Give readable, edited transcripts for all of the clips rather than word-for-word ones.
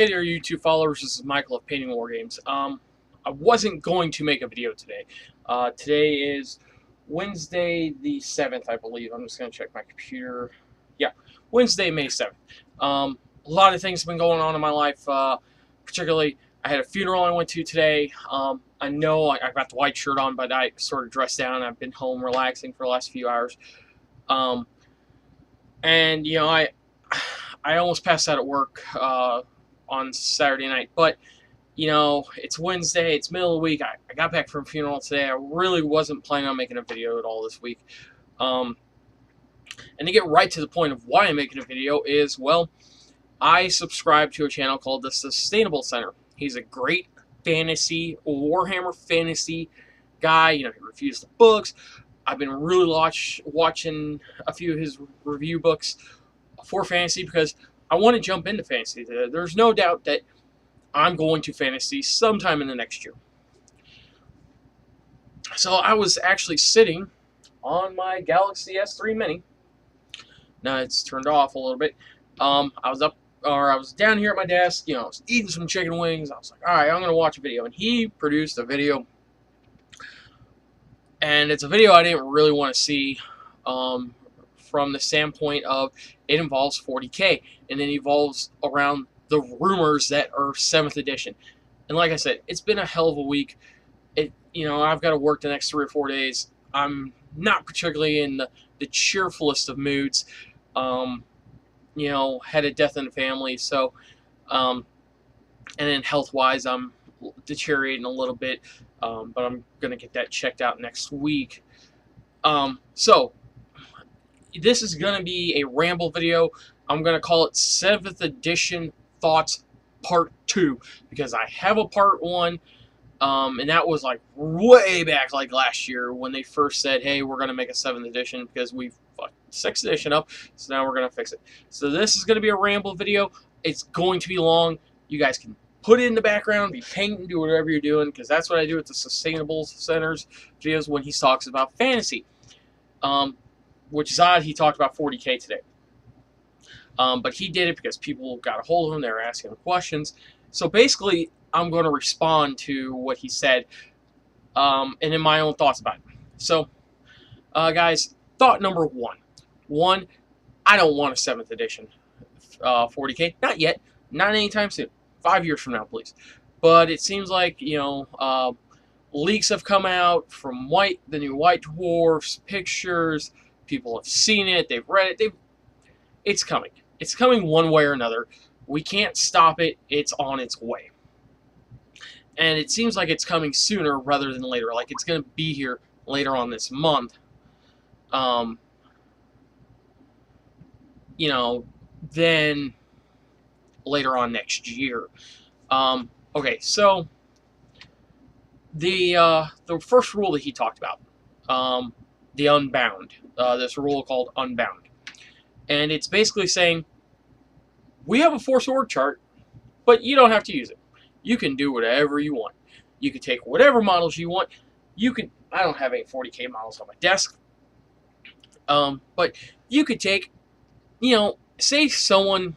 Hey there, YouTube followers. This is Michael of Painting War Games. I wasn't going to make a video today. Today is Wednesday the 7th, I believe. I'm just going to check my computer. Yeah, Wednesday, May 7th. A lot of things have been going on in my life. Particularly, I had a funeral I went to today. I know I've got the white shirt on, but I sort of dressed down. I've been home relaxing for the last few hours. And, you know, I almost passed out at work on Saturday night, but you know, it's Wednesday, it's middle of the week. I got back from a funeral today. I really wasn't planning on making a video at all this week. And to get right to the point of why I'm making a video is, well, I subscribe to a channel called The Sustainable Center. He's a great Warhammer fantasy guy. You know, he reviews the books. I've been really watching a few of his review books for fantasy because I want to jump into fantasy. There's no doubt that I'm going to fantasy sometime in the next year. So I was actually sitting on my Galaxy S3 Mini. Now it's turned off a little bit. I was down here at my desk, you know, I was eating some chicken wings. I was like, all right, I'm going to watch a video. And he produced a video. And it's a video I didn't really want to see from the standpoint of it involves 40K. And it evolves around the rumors that are 7th edition. And like I said, it's been a hell of a week. You know, I've got to work the next 3 or 4 days. I'm not particularly in the cheerfulest of moods. You know, had a death in the family, so and then health-wise, I'm deteriorating a little bit. But I'm gonna get that checked out next week. So this is gonna be a ramble video. I'm gonna call it 7th edition Thoughts Part 2 because I have a Part 1, and that was like way back, like last year when they first said, "Hey, we're gonna make a 7th edition because we've fucked 6th edition up, so now we're gonna fix it." So this is gonna be a ramble video. It's going to be long. You guys can put it in the background, be painting, do whatever you're doing, because that's what I do at the Sustainable Center's videos when he talks about fantasy. Which is odd. He talked about 40K today. But he did it because people got a hold of him. They were asking him questions. So basically, I'm going to respond to what he said and in my own thoughts about it. So, guys, thought number one. One, I don't want a 7th edition 40K. Not yet. Not anytime soon. 5 years from now, please. But it seems like, you know, leaks have come out from the new White Dwarfs, pictures. People have seen it. They've read it. It's coming. It's coming one way or another. We can't stop it. It's on its way. And it seems like it's coming sooner rather than later. Like it's going to be here later on this month. You know, then later on next year. Okay, so the first rule that he talked about, the Unbound, this rule called Unbound. And it's basically saying, we have a Force org chart, but you don't have to use it. You can do whatever you want. You can take whatever models you want. I don't have any 40K models on my desk. But you could take, you know, say someone,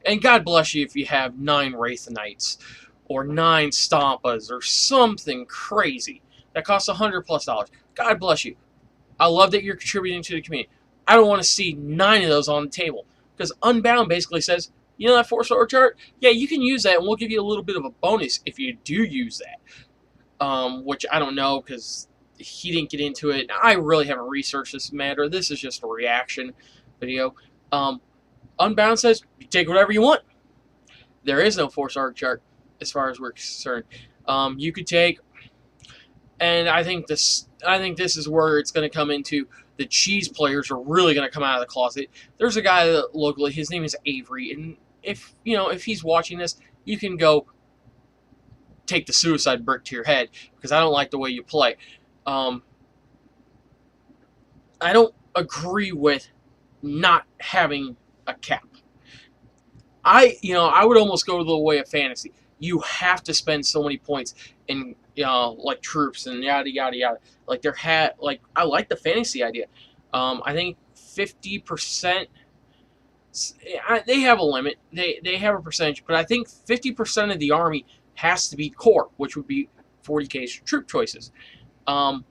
and God bless you if you have 9 Wraith Knights, or 9 Stompas, or something crazy that costs $100+. God bless you. I love that you're contributing to the community. I don't want to see 9 of those on the table. Because Unbound basically says, you know that Force org chart? Yeah, you can use that, and we'll give you a little bit of a bonus if you do use that. Which I don't know, because he didn't get into it. I really haven't researched this matter. This is just a reaction video. Unbound says, you take whatever you want. There is no Force org chart, as far as we're concerned. You could take, and I think this is where it's going to come into. The cheese players are really going to come out of the closet. There's a guy that locally, his name is Avery, and if he's watching this, you can go take the suicide brick to your head because I don't like the way you play. I don't agree with not having a cap. I would almost go the way of fantasy. You have to spend so many points in, like troops and yada yada yada. Like I like the fantasy idea. I think 50% They have a limit. They have a percentage, but I think 50% of the army has to be core, which would be 40K's troop choices. Um,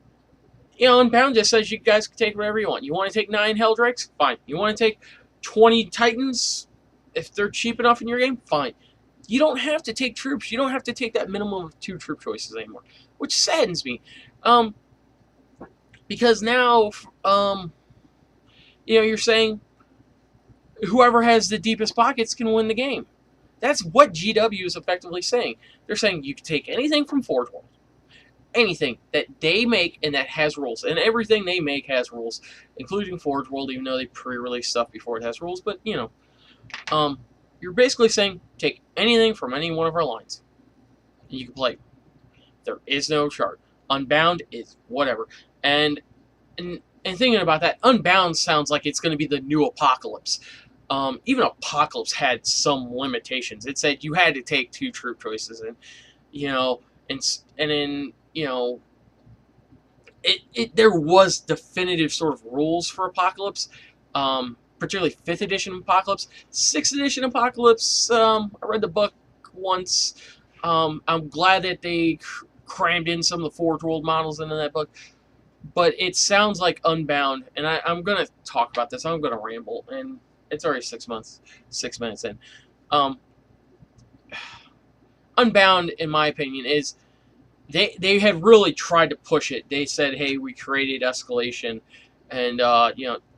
Unbound just says you guys can take whatever you want. You want to take 9 Helldrakes? Fine. You want to take 20 Titans? If they're cheap enough in your game? Fine. You don't have to take troops. You don't have to take that minimum of 2 troop choices anymore, which saddens me. Because now, you're saying whoever has the deepest pockets can win the game. That's what GW is effectively saying. They're saying you can take anything from Forge World, anything that they make and that has rules, and everything they make has rules, including Forge World, even though they pre-release stuff before it has rules. But you're basically saying take anything from any one of our lines, and you can play. There is no chart. Unbound is whatever, and thinking about that, Unbound sounds like it's going to be the new Apocalypse. Even Apocalypse had some limitations. It said you had to take 2 troop choices, and then there was definitive sort of rules for Apocalypse, particularly 5th edition Apocalypse. 6th edition Apocalypse, I read the book once. I'm glad that they crammed in some of the Forge World models into that book. But it sounds like Unbound, and I'm going to talk about this. I'm going to ramble, and it's already 6 minutes in. Unbound, in my opinion, is they had really tried to push it. They said, hey, we created escalation, and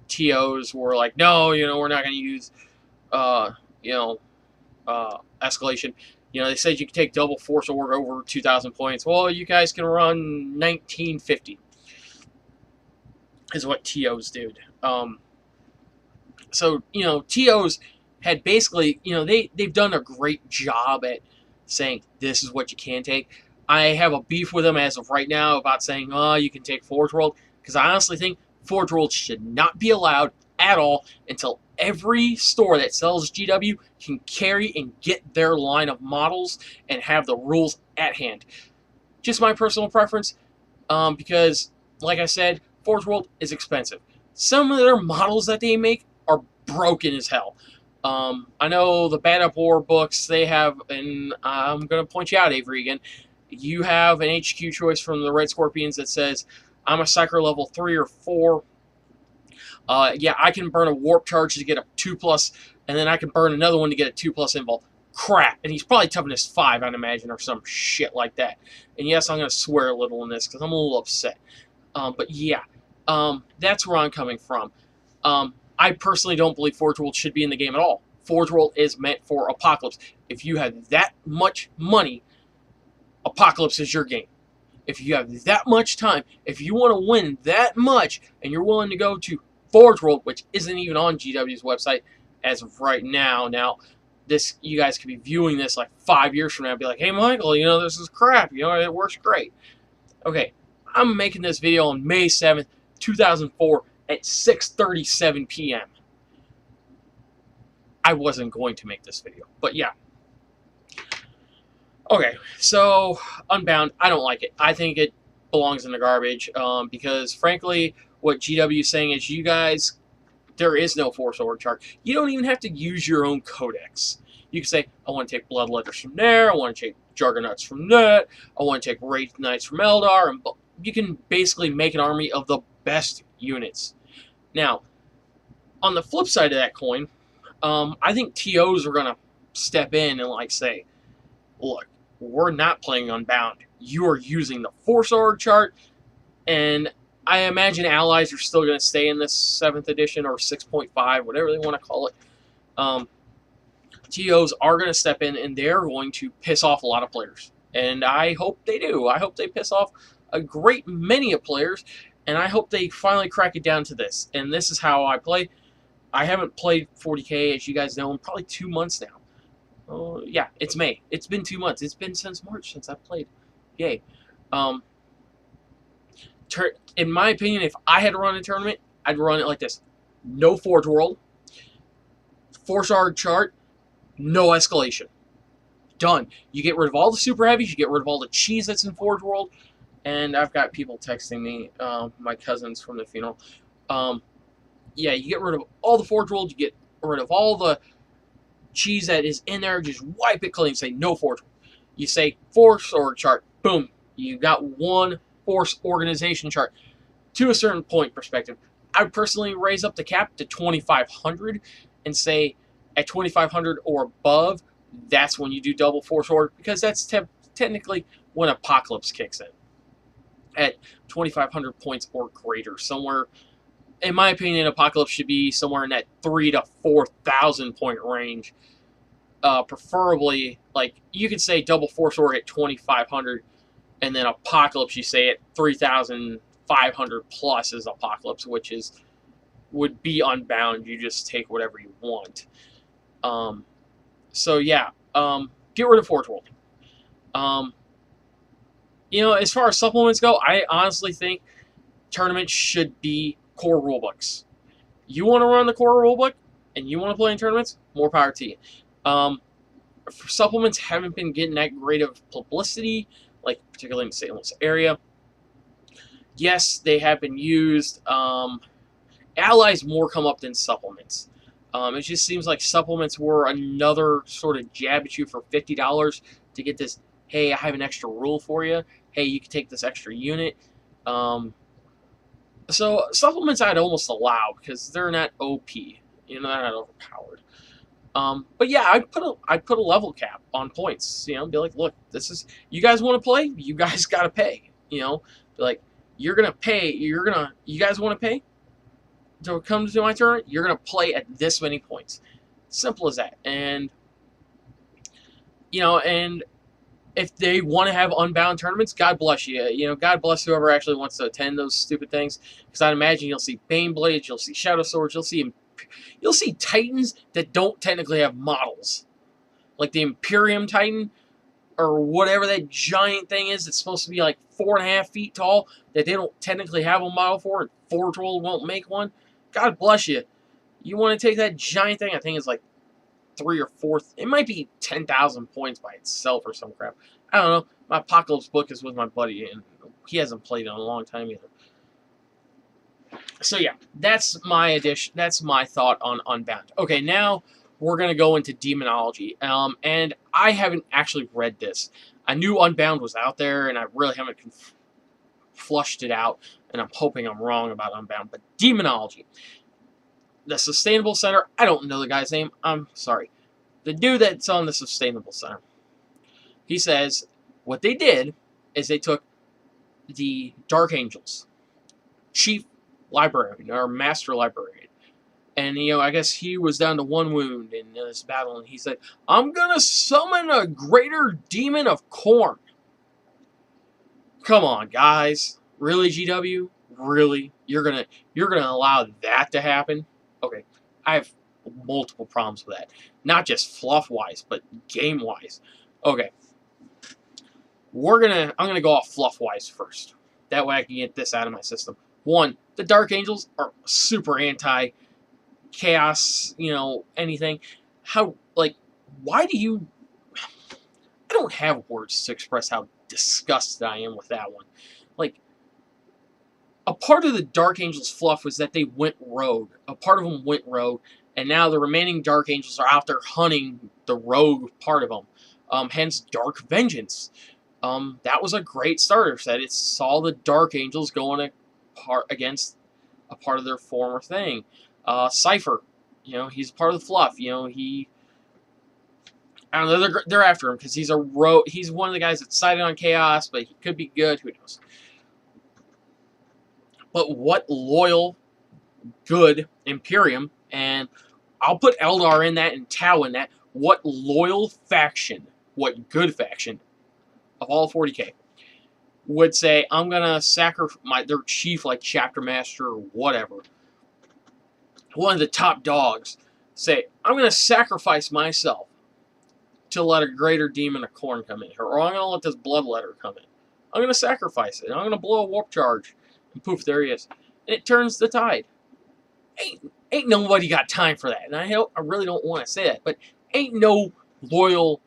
TOs were like, no, we're not going to use escalation. They said you could take double force org over 2,000 points. Well, you guys can run 1950. Is what TOs did. So TOs had basically, they've done a great job at saying this is what you can take. I have a beef with them as of right now about saying, oh, you can take Forge World, because I honestly think Forge World should not be allowed at all until every store that sells GW can carry and get their line of models and have the rules at hand. Just my personal preference, because, like I said, Forge World is expensive. Some of their models that they make are broken as hell. I know the Bad Up War books, they have, and I'm going to point you out, Avery, again. You have an HQ choice from the Red Scorpions that says, I'm a Psyker level 3 or 4. Yeah, I can burn a Warp Charge to get a 2+, and then I can burn another one to get a 2+ invul. Crap. And he's probably toughness 5, I'd imagine, or some shit like that. And yes, I'm going to swear a little in this because I'm a little upset. But yeah, that's where I'm coming from. I personally don't believe Forge World should be in the game at all. Forge World is meant for Apocalypse. If you have that much money, Apocalypse is your game. If you have that much time, if you want to win that much, and you're willing to go to Forge World, which isn't even on GW's website as of right now. Now, you guys could be viewing this like 5 years from now and be like, hey, Michael, this is crap. It works great. Okay, I'm making this video on May 7th, 2004 at 6:37 p.m. I wasn't going to make this video, but yeah. Okay, so Unbound, I don't like it. I think it belongs in the garbage because, frankly, what GW is saying is, you guys, there is no Force Org chart. You don't even have to use your own codex. You can say, I want to take Bloodletters from there, I want to take Juggernauts from that, I want to take Wraith Knights from Eldar, and you can basically make an army of the best units. Now, on the flip side of that coin, I think TOs are going to step in and say, look, we're not playing Unbound. You are using the Force Org chart, and I imagine allies are still going to stay in this 7th edition or 6.5, whatever they want to call it. TOs are going to step in, and they're going to piss off a lot of players. And I hope they do. I hope they piss off a great many of players, and I hope they finally crack it down to this. And this is how I play. I haven't played 40K, as you guys know, in probably 2 months now. Oh, yeah, it's May. It's been 2 months. It's been since March since I've played. Yay. In my opinion, if I had to run a tournament, I'd run it like this. No Forge World. Force Org chart. No escalation. Done. You get rid of all the super heavies. You get rid of all the cheese that's in Forge World. And I've got people texting me, my cousins from the funeral. Yeah, you get rid of all the Forge World. You get rid of all the cheese that is in there. Just wipe it clean. Say no force. You say force org chart. Boom. You got one force organization chart to a certain point perspective. I would personally raise up the cap to 2,500 and say at 2,500 or above, that's when you do double force org, because that's technically when Apocalypse kicks in. At 2,500 points or greater, somewhere, in my opinion, Apocalypse should be somewhere in that 3,000 to 4,000 point range. Preferably, like, you could say double force org at 2,500, and then Apocalypse you say at 3,500 plus is Apocalypse, which would be unbound. You just take whatever you want. So yeah, get rid of Forge World. As far as supplements go, I honestly think tournaments should be core rulebooks. You want to run the core rulebook and you want to play in tournaments, more power to you. Supplements haven't been getting that great of publicity, like particularly in the St. Louis area. Yes, they have been used. Allies more come up than supplements. It just seems like supplements were another sort of jab at you for $50 to get this, hey, I have an extra rule for you. Hey, you can take this extra unit. So supplements I'd almost allow because they're not OP. They're not overpowered. But yeah, I'd put a level cap on points. Be like, look, this is, you guys want to play? You guys got to pay. Be like, you're gonna pay. You guys want to pay to come to my tournament? You're gonna play at this many points. Simple as that. And and if they want to have unbound tournaments, God bless you. God bless whoever actually wants to attend those stupid things. Because I'd imagine you'll see Bane Blades, you'll see Shadow Swords, you'll see Titans that don't technically have models, like the Imperium Titan or whatever that giant thing is. That's supposed to be like 4.5 feet tall that they don't technically have a model for, and Forge World won't make one. God bless you. You want to take that giant thing? I think it's like 3 or 4. It might be 10,000 points by itself or some crap. I don't know. My Apocalypse book is with my buddy, and he hasn't played in a long time either. So yeah, that's my addition. That's my thought on Unbound. Okay, now we're gonna go into Demonology, and I haven't actually read this. I knew Unbound was out there, and I really haven't flushed it out. And I'm hoping I'm wrong about Unbound. But Demonology, the Sustainable Center. I don't know the guy's name. I'm sorry. The dude that's on the Sustainable Center. He says what they did is they took the Dark Angels, Chief Librarian or Master Librarian, and I guess he was down to 1 wound in this battle, and he said, "I'm gonna summon a greater demon of Khorne." Come on, guys, really, GW? Really? You're gonna allow that to happen? Okay, I have multiple problems with that. Not just fluff-wise, but game-wise. Okay. I'm gonna go off fluff-wise first. That way I can get this out of my system. 1, the Dark Angels are super anti-chaos, anything. Why do you... I don't have words to express how disgusted I am with that one. A part of the Dark Angels fluff was that they went rogue. A part of them went rogue, and now the remaining Dark Angels are out there hunting the rogue part of them. Hence, Dark Vengeance. That was a great starter set. It saw the Dark Angels going against a part of their former thing. Cypher, he's part of the fluff. I don't know. They're after him because he's he's one of the guys that's sided on Chaos, but he could be good. Who knows? But what loyal, good Imperium, and I'll put Eldar in that and Tau in that. What loyal faction, what good faction of all 40k would say, I'm going to sacrifice their chief, like Chapter Master or whatever, one of the top dogs, say, I'm going to sacrifice myself to let a greater demon of Khorne come in, or I'm going to let this bloodletter come in. I'm going to sacrifice it. I'm going to blow a warp charge, and poof, there he is. And it turns the tide. Ain't nobody got time for that. And I really don't want to say that, but ain't no loyal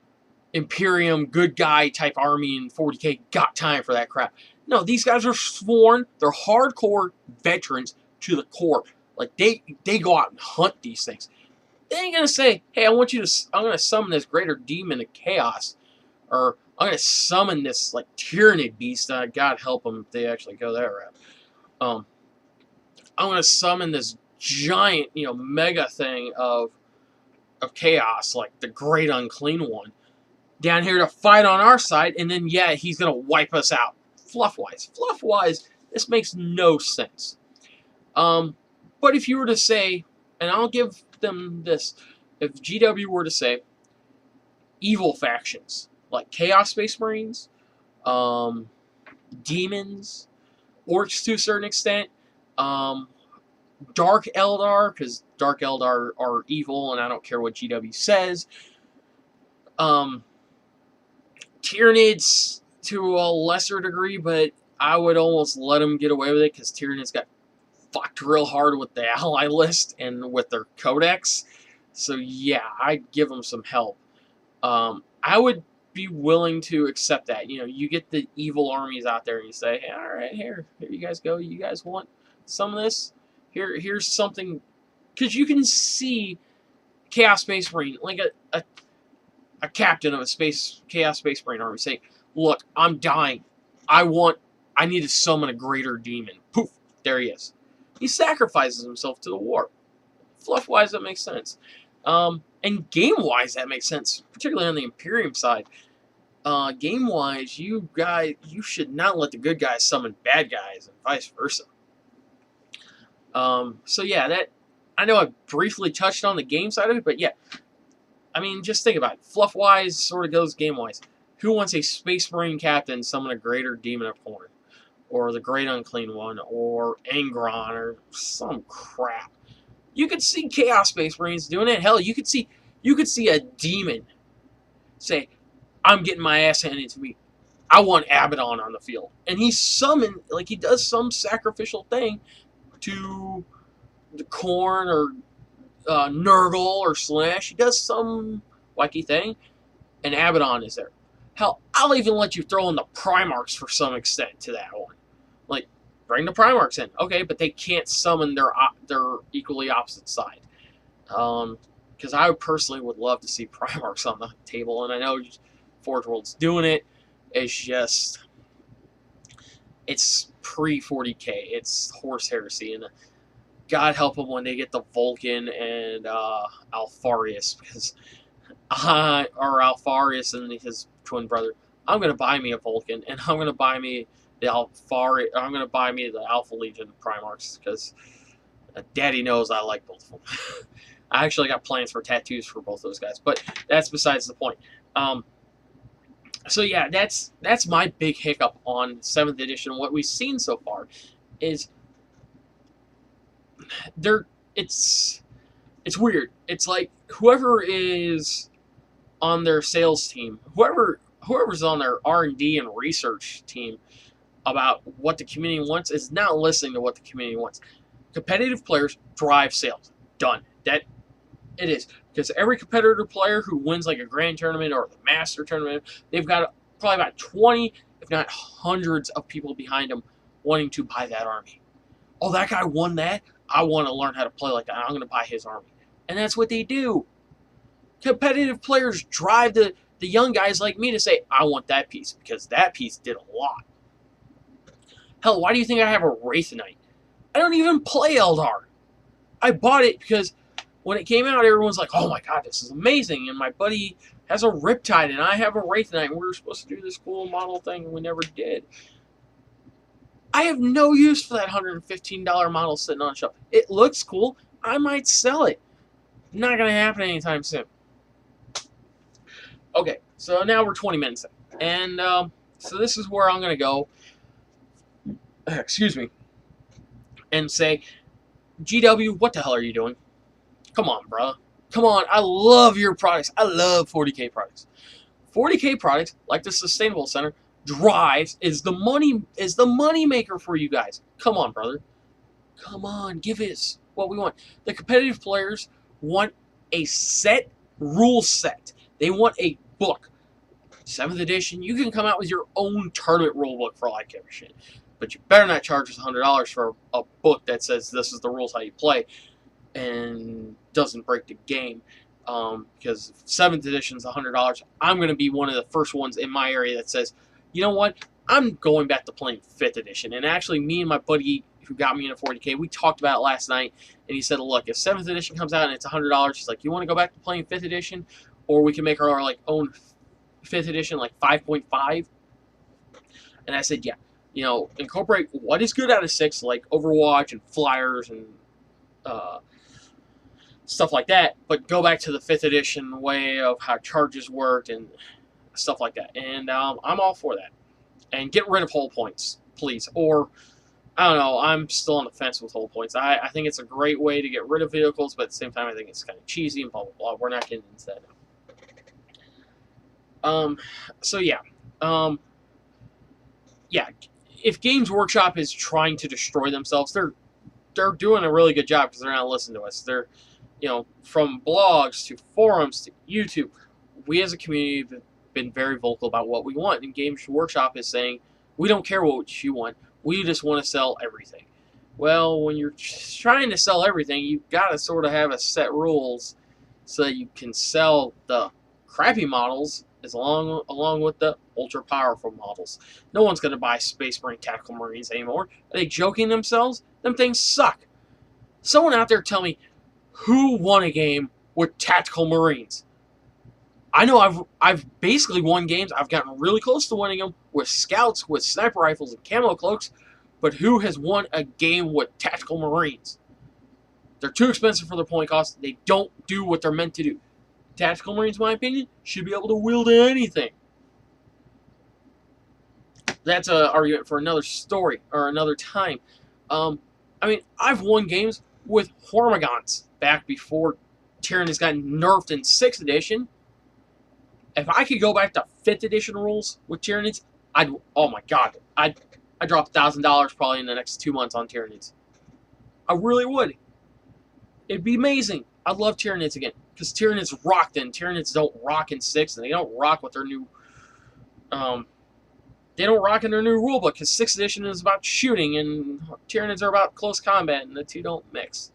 Imperium good guy type army in 40k got time for that crap. No, these guys are sworn. They're hardcore veterans to the core. Like, they go out and hunt these things. They ain't gonna say, "Hey, I'm gonna summon this greater demon of chaos," or "I'm gonna summon this like tyrannid beast." God help them if they actually go that route. Um, I'm gonna summon this giant, mega thing of chaos, like the Great Unclean One, down here to fight on our side, and then yeah, he's gonna wipe us out. Fluff wise, this makes no sense. But if you were to say, and I'll give them this, if GW were to say evil factions like Chaos Space Marines, um, demons, orcs to a certain extent, um, Dark Eldar, because Dark Eldar are evil, and I don't care what GW says. Tyranids to a lesser degree, but I would almost let them get away with it because Tyranids got fucked real hard with the ally list and with their codex. So yeah, I'd give them some help. I would be willing to accept that. You get the evil armies out there and you say, hey, all right, here you guys go. You guys want some of this? Here's something, because you can see Chaos Space Marine, like a captain of a Chaos Space Marine army saying, look, I'm dying. I need to summon a greater demon. Poof, there he is. He sacrifices himself to the war. Fluff-wise, that makes sense. And game-wise, that makes sense, particularly on the Imperium side. Game-wise, you should not let the good guys summon bad guys, and vice versa. So yeah, I know I briefly touched on the game side of it, but yeah, I mean, just think about it. Fluff-wise sort of goes game-wise. Who wants a Space Marine captain summon a greater demon of Khorne? Or the Great Unclean One? Or Angron? Or some crap. You could see Chaos Space Marines doing it. Hell, you could see a demon say, I'm getting my ass handed to me. I want Abaddon on the field. And he does some sacrificial thing to the Khorne or Nurgle or Slash. He does some wacky thing, and Abaddon is there. Hell, I'll even let you throw in the Primarchs for some extent to that one. Like, bring the Primarchs in. Okay, but they can't summon their equally opposite side. Because I personally would love to see Primarchs on the table, and I know Forge World's doing it. It's just, it's pre-40k. It's horse heresy, and God help them when they get the Vulcan and Alfarius, because Alfarius and his twin brother. I'm gonna buy me a Vulcan, and I'm gonna buy me the Alfarius. I'm gonna buy me the Alpha Legion Primarchs, because Daddy knows I like both of them. I actually got plans for tattoos for both those guys, but that's besides the point. So yeah, that's my big hiccup on 7th edition. What we've seen so far is it's weird. It's like whoever is on their sales team, whoever's on their R&D and research team about what the community wants is not listening to what the community wants. Competitive players drive sales. Done. That it is, because every competitor player who wins like a grand tournament or the master tournament, they've got probably about 20, if not hundreds of people behind them wanting to buy that army. Oh, that guy won that? I want to learn how to play like that. I'm going to buy his army. And that's what they do. Competitive players drive the young guys like me to say, I want that piece, because that piece did a lot. Hell, why do you think I have a Wraith Knight? I don't even play Eldar. I bought it because when it came out, everyone's like, oh my god, this is amazing. And my buddy has a Riptide, and I have a Wraith Knight, and we were supposed to do this cool model thing, and we never did. I have no use for that $115 model sitting on the shelf. It looks cool. I might sell it. Not going to happen anytime soon. Okay, so now we're 20 minutes in. And so this is where I'm going to go, excuse me, and say, GW, what the hell are you doing? Come on, bro. Come on, I love your products. I love 40K products. 40K products, like the Sustainable Center, drives is the money maker for you guys. Come on, brother. Come on, give us what we want. The competitive players want a set rule set. They want a book. 7th edition, you can come out with your own tournament rule book for all I give a shit. But you better not charge us $100 for a book that says this is the rules how you play. And doesn't break the game. Because 7th edition is $100. I'm going to be one of the first ones in my area that says, you know what, I'm going back to playing 5th edition. And actually, me and my buddy who got me into 40K, we talked about it last night, and he said, look, if 7th edition comes out and it's $100, he's like, you want to go back to playing 5th edition, or we can make our like own 5th edition, like 5.5. And I said, yeah, incorporate what is good out of 6, like Overwatch and Flyers and stuff like that, but go back to the 5th edition way of how charges worked and stuff like that. And I'm all for that. And get rid of hull points, please. Or, I don't know, I'm still on the fence with hull points. I think it's a great way to get rid of vehicles, but at the same time, I think it's kind of cheesy and blah, blah, blah. We're not getting into that now. So, yeah. Yeah, if Games Workshop is trying to destroy themselves, they're doing a really good job because they're not listening to us. They're, from blogs to forums to YouTube, we as a community have been very vocal about what we want. And Games Workshop is saying, we don't care what you want. We just want to sell everything. Well, when you're trying to sell everything, you've got to sort of have a set rules so that you can sell the crappy models along with the ultra powerful models. No one's going to buy Space Marine Tactical Marines anymore. Are they joking themselves? Them things suck. Someone out there tell me, who won a game with Tactical Marines? I know I've basically won games. I've gotten really close to winning them with scouts, with sniper rifles, and camo cloaks. But who has won a game with Tactical Marines? They're too expensive for their point cost. They don't do what they're meant to do. Tactical Marines, in my opinion, should be able to wield anything. That's an argument for another story or another time. I've won games with Hormagaunts back before Tyranids got nerfed in 6th edition. If I could go back to 5th edition rules with Tyranids, oh my god, I'd drop $1,000 probably in the next 2 months on Tyranids. I really would. It'd be amazing. I'd love Tyranids again. Because Tyranids rocked then. Tyranids don't rock in 6, and they don't rock with their new they don't rock in their new rulebook, because 6th edition is about shooting, and Tyranids are about close combat, and the two don't mix.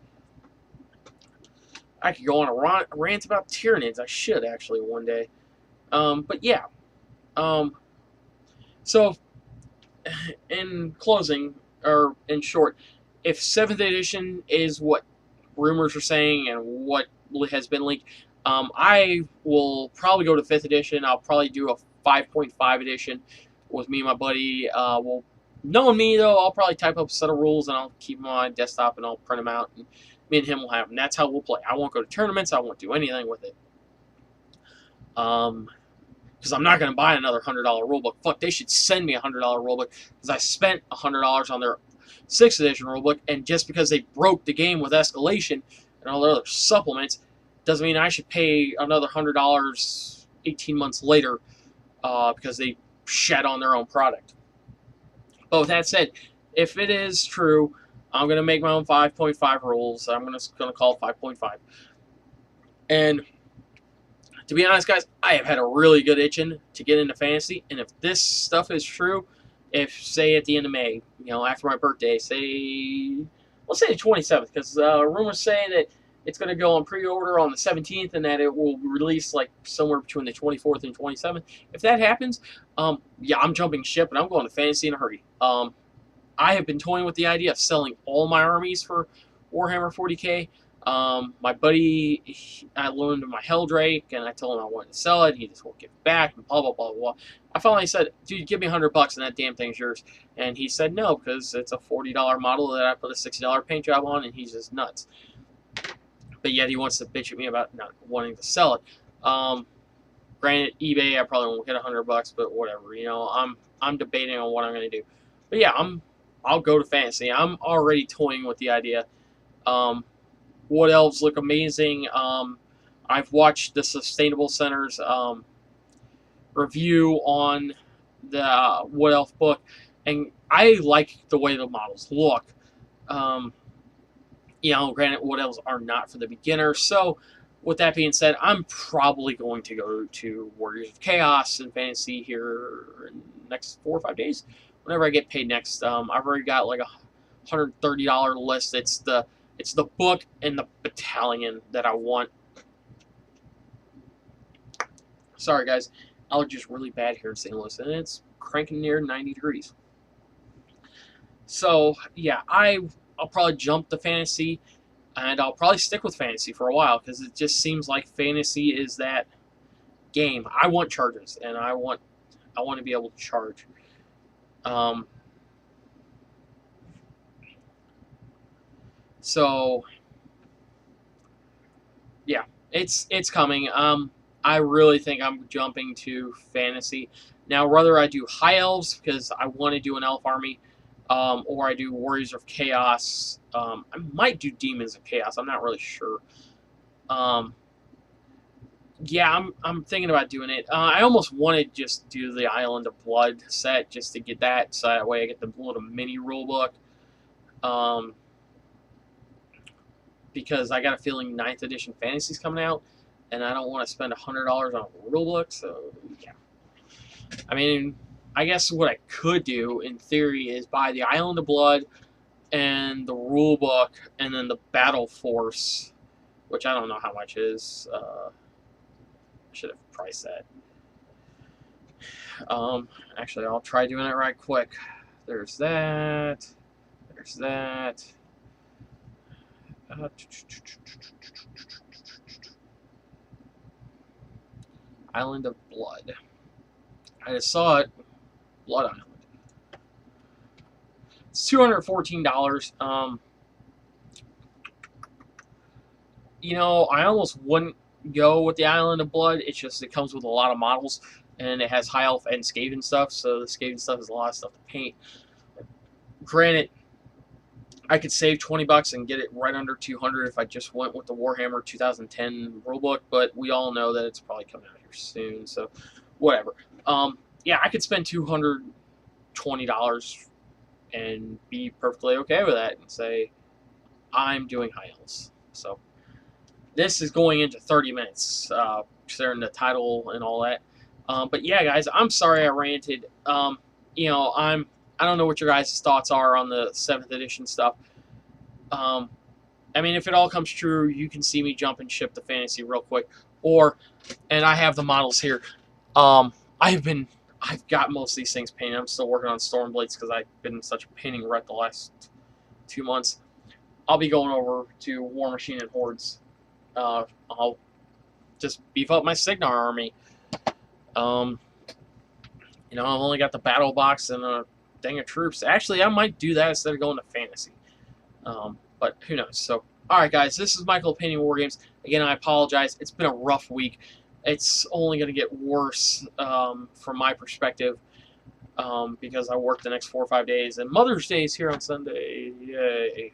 I could go on a rant about Tyranids. I should, actually, one day. But yeah. So, in closing, or in short, if 7th edition is what rumors are saying and what has been leaked, I will probably go to 5th edition. I'll probably do a 5.5 edition with me and my buddy. Knowing me, though, I'll probably type up a set of rules and I'll keep them on my desktop and I'll print them out. And me and him will have them. That's how we'll play. I won't go to tournaments. I won't do anything with it. Because I'm not going to buy another $100 rulebook. Fuck, they should send me a $100 rulebook because I spent $100 on their 6th edition rulebook, and just because they broke the game with escalation and all the other supplements doesn't mean I should pay another $100 18 months later because they shed on their own product. But with that said, if it is true, I'm going to make my own 5.5 rules. I'm going to call it 5.5. And to be honest, guys, I have had a really good itching to get into fantasy. And if this stuff is true, if, say, at the end of May, after my birthday, let's say the 27th, because rumors say that it's going to go on pre-order on the 17th and that it will release like somewhere between the 24th and 27th. If that happens, yeah, I'm jumping ship and I'm going to fantasy in a hurry. I have been toying with the idea of selling all my armies for Warhammer 40K. My buddy, I loaned him my Helldrake, and I told him I wanted to sell it. He just won't give it back, and blah, blah, blah, blah. I finally said, dude, give me $100 and that damn thing's yours. And he said no, because it's a $40 model that I put a $60 paint job on, and he's just nuts. But yet he wants to bitch at me about not wanting to sell it. Granted, eBay, I probably won't get $100, but whatever. I'm debating on what I'm going to do. But yeah, I'll go to fantasy. I'm already toying with the idea. Wood Elves look amazing. I've watched the Sustainable Center's review on the Wood Elf book, and I like the way the models look. Granted, Wood Elves are not for the beginner, so with that being said, I'm probably going to go to Warriors of Chaos and Fantasy here in the next 4 or 5 days, whenever I get paid next. I've already got like a $130 list. It's It's the book and the battalion that I want. Sorry, guys. Allergies really bad here in St. Louis, and it's cranking near 90 degrees. So, yeah, I'll probably jump to fantasy, and I'll probably stick with fantasy for a while because it just seems like fantasy is that game. I want charges, and I want to be able to charge. Um, so yeah, it's coming. I really think I'm jumping to fantasy now. Whether I do high elves because I want to do an elf army, or I do warriors of chaos. I might do demons of chaos. I'm not really sure. Um, yeah, I'm thinking about doing it. I almost want to just do the Island of Blood set just to get that, so that way I get the little mini rule book. Um, because I got a feeling 9th edition fantasy's coming out, and I don't want to spend $100 on a rule book. So yeah, I mean, I guess what I could do in theory is buy the Island of Blood and the rule book, and then the Battle Force, which I don't know how much is. I should have priced that. Actually, I'll try doing it right quick. There's that. There's that. Island of Blood. I just saw it. Blood Island. It's $214. I almost wouldn't go with the Island of Blood. It's just it comes with a lot of models, and it has high elf and Skaven stuff. So the Skaven stuff is a lot of stuff to paint. Granted, I could save $20 and get it right under 200 if I just went with the Warhammer 2010 rulebook, but we all know that it's probably coming out here soon, so whatever. Yeah, I could spend $220 and be perfectly okay with that and say I'm doing high elves. So this is going into 30 minutes, considering the title and all that. But yeah, guys, I'm sorry I ranted. I don't know what your guys' thoughts are on the 7th edition stuff. I mean, if it all comes true, you can see me jump and ship the fantasy real quick. And I have the models here. I've got most of these things painted. I'm still working on Stormblades because I've been in such a painting rut the last 2 months. I'll be going over to War Machine and Hordes. I'll just beef up my Signar army. I've only got the battle box and a thing of troops. Actually, I might do that instead of going to fantasy. But who knows? So, alright guys, this is Michael Painting War Games. Again, I apologize. It's been a rough week. It's only going to get worse from my perspective because I work the next 4 or 5 days. And Mother's Day is here on Sunday. Yay.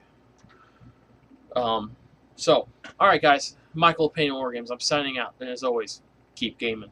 So, alright guys, Michael Painting War Games. I'm signing out. And as always, keep gaming.